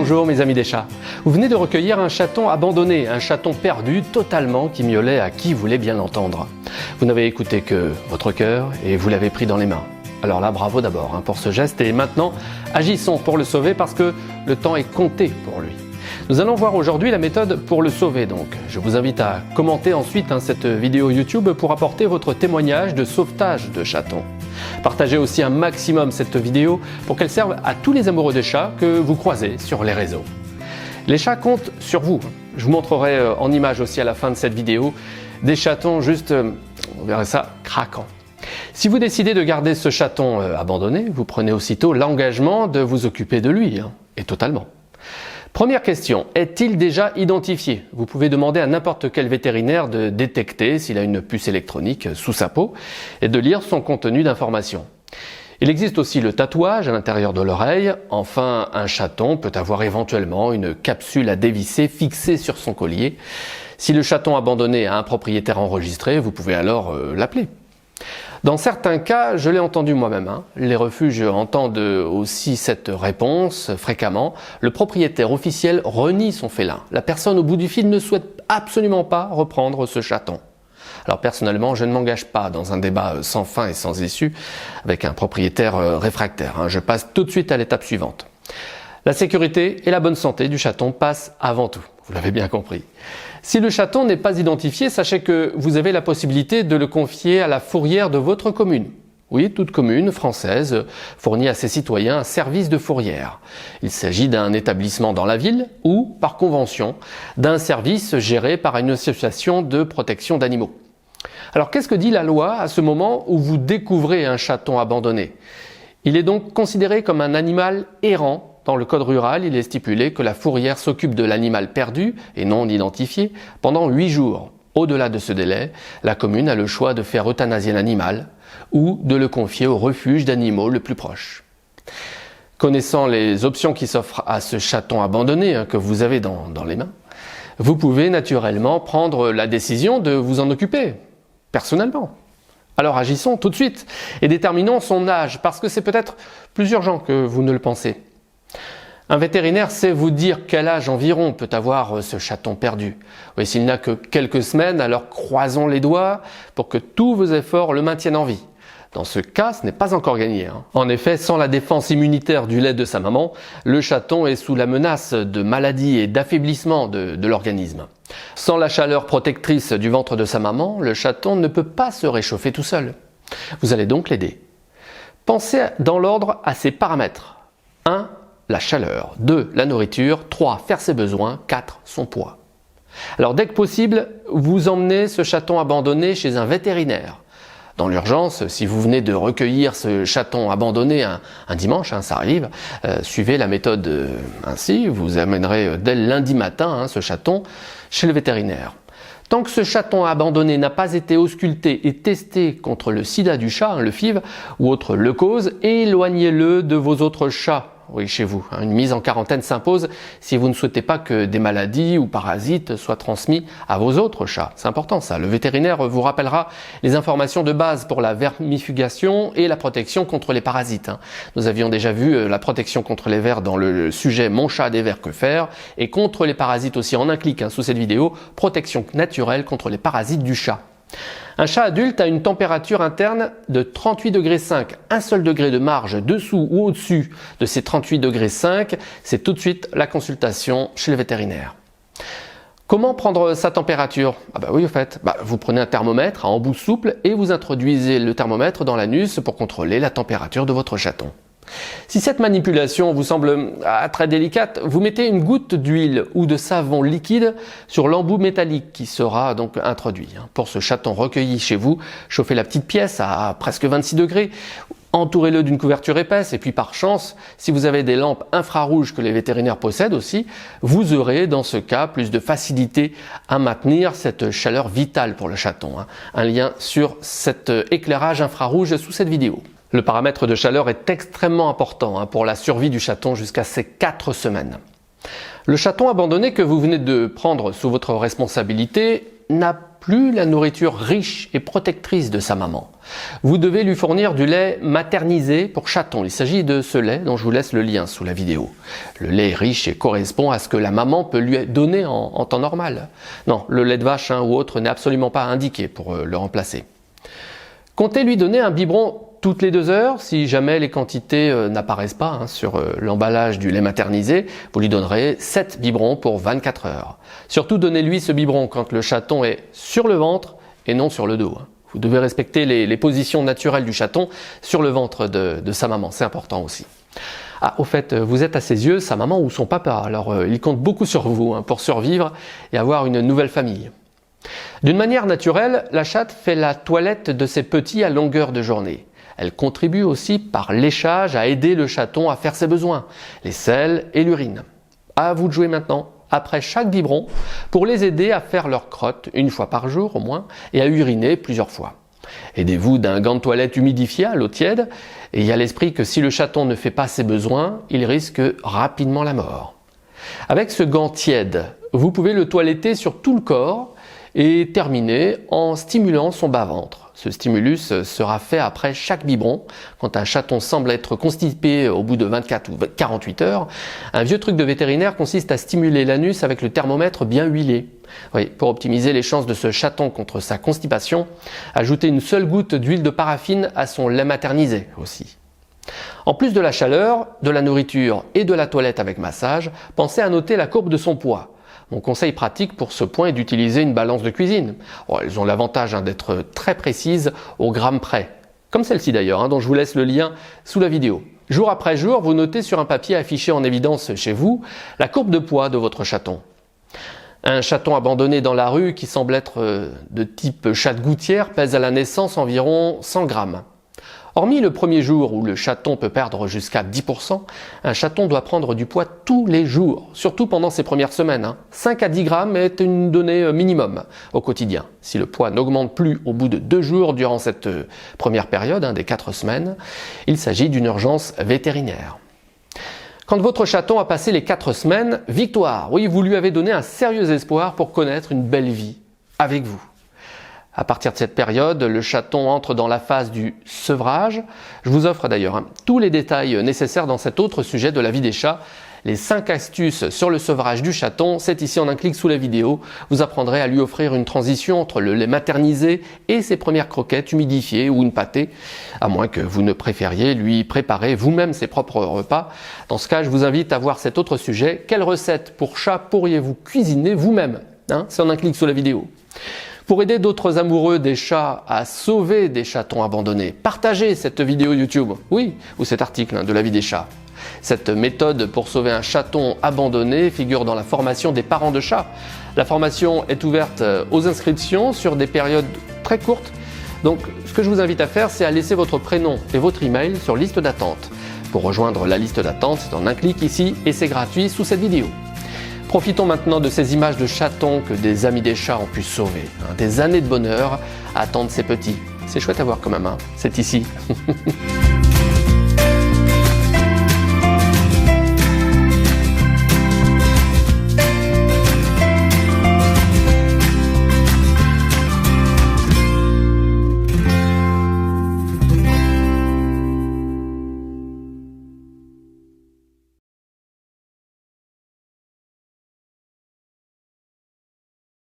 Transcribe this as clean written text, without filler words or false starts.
Bonjour mes amis des chats. Vous venez de recueillir un chaton abandonné, un chaton perdu totalement qui miaulait à qui voulait bien l'entendre. Vous n'avez écouté que votre cœur et vous l'avez pris dans les mains. Alors là, bravo d'abord pour ce geste et maintenant, agissons pour le sauver parce que le temps est compté pour lui. Nous allons voir aujourd'hui la méthode pour le sauver donc. Je vous invite à commenter ensuite cette vidéo YouTube pour apporter votre témoignage de sauvetage de chaton. Partagez aussi un maximum cette vidéo pour qu'elle serve à tous les amoureux de chats que vous croisez sur les réseaux. Les chats comptent sur vous. Je vous montrerai en image aussi à la fin de cette vidéo des chatons juste, on verra ça, craquants. Si vous décidez de garder ce chaton abandonné, vous prenez aussitôt l'engagement de vous occuper de lui, et totalement. Première question, est-il déjà identifié? Vous pouvez demander à n'importe quel vétérinaire de détecter s'il a une puce électronique sous sa peau et de lire son contenu d'information. Il existe aussi le tatouage à l'intérieur de l'oreille. Enfin, un chaton peut avoir éventuellement une capsule à dévisser fixée sur son collier. Si le chaton abandonné a un propriétaire enregistré, vous pouvez alors l'appeler. Dans certains cas, je l'ai entendu moi-même, les refuges entendent aussi cette réponse fréquemment. Le propriétaire officiel renie son félin. La personne au bout du fil ne souhaite absolument pas reprendre ce chaton. Alors personnellement, je ne m'engage pas dans un débat sans fin et sans issue avec un propriétaire réfractaire. Je passe tout de suite à l'étape suivante. La sécurité et la bonne santé du chaton passent avant tout. Vous l'avez bien compris. Si le chaton n'est pas identifié, sachez que vous avez la possibilité de le confier à la fourrière de votre commune. Oui, toute commune française fournit à ses citoyens un service de fourrière. Il s'agit d'un établissement dans la ville ou, par convention, d'un service géré par une association de protection d'animaux. Alors qu'est-ce que dit la loi à ce moment où vous découvrez un chaton abandonné? Il est donc considéré comme un animal errant. Dans le code rural, il est stipulé que la fourrière s'occupe de l'animal perdu et non identifié pendant 8 jours. Au-delà de ce délai, la commune a le choix de faire euthanasier l'animal ou de le confier au refuge d'animaux le plus proche. Connaissant les options qui s'offrent à ce chaton abandonné que vous avez dans les mains, vous pouvez naturellement prendre la décision de vous en occuper, personnellement. Alors agissons tout de suite et déterminons son âge parce que c'est peut-être plus urgent que vous ne le pensez. Un vétérinaire sait vous dire quel âge environ peut avoir ce chaton perdu. Oui, s'il n'a que quelques semaines, alors croisons les doigts pour que tous vos efforts le maintiennent en vie. Dans ce cas, ce n'est pas encore gagné. En effet, sans la défense immunitaire du lait de sa maman, le chaton est sous la menace de maladies et d'affaiblissement de l'organisme. Sans la chaleur protectrice du ventre de sa maman, le chaton ne peut pas se réchauffer tout seul. Vous allez donc l'aider. Pensez dans l'ordre à ces paramètres. 1. La chaleur. 2. La nourriture. 3. Faire ses besoins. 4. Son poids. Alors dès que possible, vous emmenez ce chaton abandonné chez un vétérinaire. Dans l'urgence, si vous venez de recueillir ce chaton abandonné un dimanche, ça arrive, suivez la méthode ainsi, vous amènerez dès le lundi matin ce chaton chez le vétérinaire. Tant que ce chaton abandonné n'a pas été ausculté et testé contre le sida du chat, le FIV, ou autre leucose, éloignez-le de vos autres chats. Oui, chez vous. Une mise en quarantaine s'impose si vous ne souhaitez pas que des maladies ou parasites soient transmis à vos autres chats. C'est important ça. Le vétérinaire vous rappellera les informations de base pour la vermifugation et la protection contre les parasites. Nous avions déjà vu la protection contre les vers dans le sujet Mon chat a des vers, que faire, et contre les parasites aussi en un clic sous cette vidéo, protection naturelle contre les parasites du chat. Un chat adulte a une température interne de 38,5 degrés. Un seul degré de marge dessous ou au-dessus de ces 38,5 degrés, c'est tout de suite la consultation chez le vétérinaire. Comment prendre sa température? Oui, au fait, vous prenez un thermomètre à embout souple et vous introduisez le thermomètre dans l'anus pour contrôler la température de votre chaton. Si cette manipulation vous semble très délicate, vous mettez une goutte d'huile ou de savon liquide sur l'embout métallique qui sera donc introduit. Pour ce chaton recueilli chez vous, chauffez la petite pièce à presque 26 degrés, entourez-le d'une couverture épaisse et puis par chance, si vous avez des lampes infrarouges que les vétérinaires possèdent aussi, vous aurez dans ce cas plus de facilité à maintenir cette chaleur vitale pour le chaton. Un lien sur cet éclairage infrarouge sous cette vidéo. Le paramètre de chaleur est extrêmement important pour la survie du chaton jusqu'à ses 4 semaines. Le chaton abandonné que vous venez de prendre sous votre responsabilité n'a plus la nourriture riche et protectrice de sa maman. Vous devez lui fournir du lait maternisé pour chaton. Il s'agit de ce lait dont je vous laisse le lien sous la vidéo. Le lait est riche et correspond à ce que la maman peut lui donner en temps normal. Non, le lait de vache ou autre n'est absolument pas indiqué pour le remplacer. Comptez lui donner un biberon toutes les 2 heures. Si jamais les quantités n'apparaissent pas sur l'emballage du lait maternisé, vous lui donnerez 7 biberons pour 24 heures. Surtout donnez-lui ce biberon quand le chaton est sur le ventre et non sur le dos. Vous devez respecter les positions naturelles du chaton sur le ventre de sa maman, c'est important aussi. Ah, au fait, vous êtes à ses yeux sa maman ou son papa, alors il compte beaucoup sur vous pour survivre et avoir une nouvelle famille. D'une manière naturelle, la chatte fait la toilette de ses petits à longueur de journée. Elle contribue aussi par léchage à aider le chaton à faire ses besoins, les selles et l'urine. À vous de jouer maintenant, après chaque biberon, pour les aider à faire leur crotte 1 fois par jour au moins et à uriner plusieurs fois. Aidez-vous d'un gant de toilette humidifié à l'eau tiède et ayez à l'esprit que si le chaton ne fait pas ses besoins, il risque rapidement la mort. Avec ce gant tiède, vous pouvez le toiletter sur tout le corps et terminer en stimulant son bas-ventre. Ce stimulus sera fait après chaque biberon. Quand un chaton semble être constipé au bout de 24 ou 48 heures, un vieux truc de vétérinaire consiste à stimuler l'anus avec le thermomètre bien huilé. Oui, pour optimiser les chances de ce chaton contre sa constipation, ajoutez une seule goutte d'huile de paraffine à son lait maternisé aussi. En plus de la chaleur, de la nourriture et de la toilette avec massage, pensez à noter la courbe de son poids. Mon conseil pratique pour ce point est d'utiliser une balance de cuisine. Elles ont l'avantage d'être très précises au gramme près, comme celle-ci d'ailleurs, dont je vous laisse le lien sous la vidéo. Jour après jour, vous notez sur un papier affiché en évidence chez vous la courbe de poids de votre chaton. Un chaton abandonné dans la rue qui semble être de type chat de gouttière pèse à la naissance environ 100 grammes. Hormis le premier jour où le chaton peut perdre jusqu'à 10%, un chaton doit prendre du poids tous les jours, surtout pendant ses premières semaines. 5 à 10 grammes est une donnée minimum au quotidien. Si le poids n'augmente plus au bout de 2 jours durant cette première période, des 4 semaines, il s'agit d'une urgence vétérinaire. Quand votre chaton a passé les 4 semaines, victoire! Oui, vous lui avez donné un sérieux espoir pour connaître une belle vie avec vous. À partir de cette période, le chaton entre dans la phase du sevrage. Je vous offre d'ailleurs tous les détails nécessaires dans cet autre sujet de la vie des chats. Les 5 astuces sur le sevrage du chaton, c'est ici en un clic sous la vidéo. Vous apprendrez à lui offrir une transition entre le lait maternisé et ses premières croquettes humidifiées ou une pâtée, à moins que vous ne préfériez lui préparer vous-même ses propres repas. Dans ce cas, je vous invite à voir cet autre sujet. Quelle recette pour chat pourriez-vous cuisiner vous-même? C'est en un clic sous la vidéo. Pour aider d'autres amoureux des chats à sauver des chatons abandonnés, partagez cette vidéo YouTube, oui, ou cet article de la vie des chats. Cette méthode pour sauver un chaton abandonné figure dans la formation des parents de chats. La formation est ouverte aux inscriptions sur des périodes très courtes. Donc, ce que je vous invite à faire, c'est à laisser votre prénom et votre email sur liste d'attente. Pour rejoindre la liste d'attente, c'est en un clic ici et c'est gratuit sous cette vidéo. Profitons maintenant de ces images de chatons que des amis des chats ont pu sauver. Des années de bonheur attendent ces petits. C'est chouette à voir quand même, c'est ici.